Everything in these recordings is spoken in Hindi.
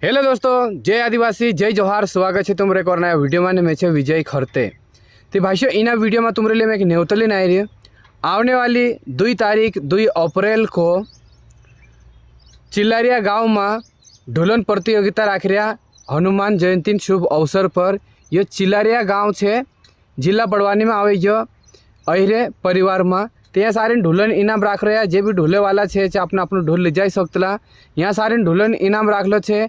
हेलो दोस्तों, जय आदिवासी, जय जोहार। स्वागत है तुमरे एक और नया वीडियो में। मैं छे विजय खरते। तो भाइयों, इन वीडियो में तुमरे लिए मैं एक न्योतली आई रही आने वाली 2 तारीख 2 अप्रैल को चिल्लारिया गांव में ढोलन प्रतियोगिता राख रहा हनुमान जयंती शुभ अवसर पर। यह चिल्लारिया गांव है, जिला बड़वानी में आवे जो अहिरे परिवार में। तो यहाँ सारे ढोलन इनाम राख रहा है। जे भी ढोले वाला है अपना अपना ढोल ले जा सकता। यहाँ सारे ढोलन इनाम राखलो है।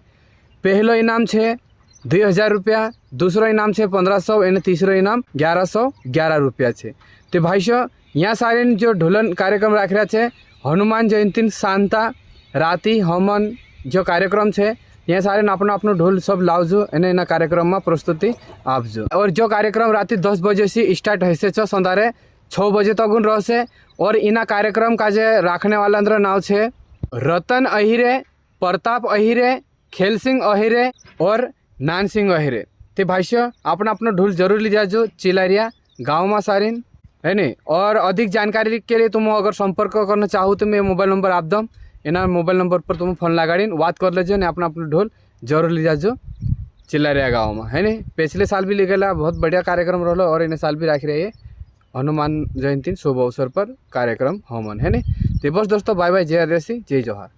पहलो इनाम है 2000 रुपया, दूसरो इनाम है 1500 और तीसरो इनाम 1111 रुपया है। तो भाइयों, यहाँ सारे जो ढोलन कार्यक्रम राख रहा है हनुमान जयंती शांता राति हवन जो कार्यक्रम है, यहाँ सारे अपना अपना ढोल सब लावजो एना कार्यक्रम में प्रस्तुति आपजो। और जो कार्यक्रम राति 10 बजे से स्टार्ट है सौंदारे 6 बजे तक रहे। और इना कार्यक्रम का जे राखने वाला अंदर नाव है रतन अहिरे, प्रताप अहिरे, खेल सिंह अहिरे और नान सिंह अहिरे। तो भाइयों, अपना अपना ढोल जरूर ले जाजो चिल्लारिया गाँव में सारिन, है नहीं। और अधिक जानकारी के लिए तुम अगर संपर्क करना चाहो तो मैं मोबाइल नंबर आप दम, एना मोबाइल नंबर पर तुम फोन लगाड़ीन बात कर लेजो। अपना अपना ढोल जरूर ले जाजो चिल्लारिया गाँव में, है नहीं। पिछले साल भी ले गया, बहुत बढ़िया कार्यक्रम रहा। और इन साल भी राख रहे है हनुमान जयंती शुभ अवसर पर कार्यक्रम हवन, है नहीं। तो बस दोस्तों, बाय बाय, जय आदिवासी, जय जोहार।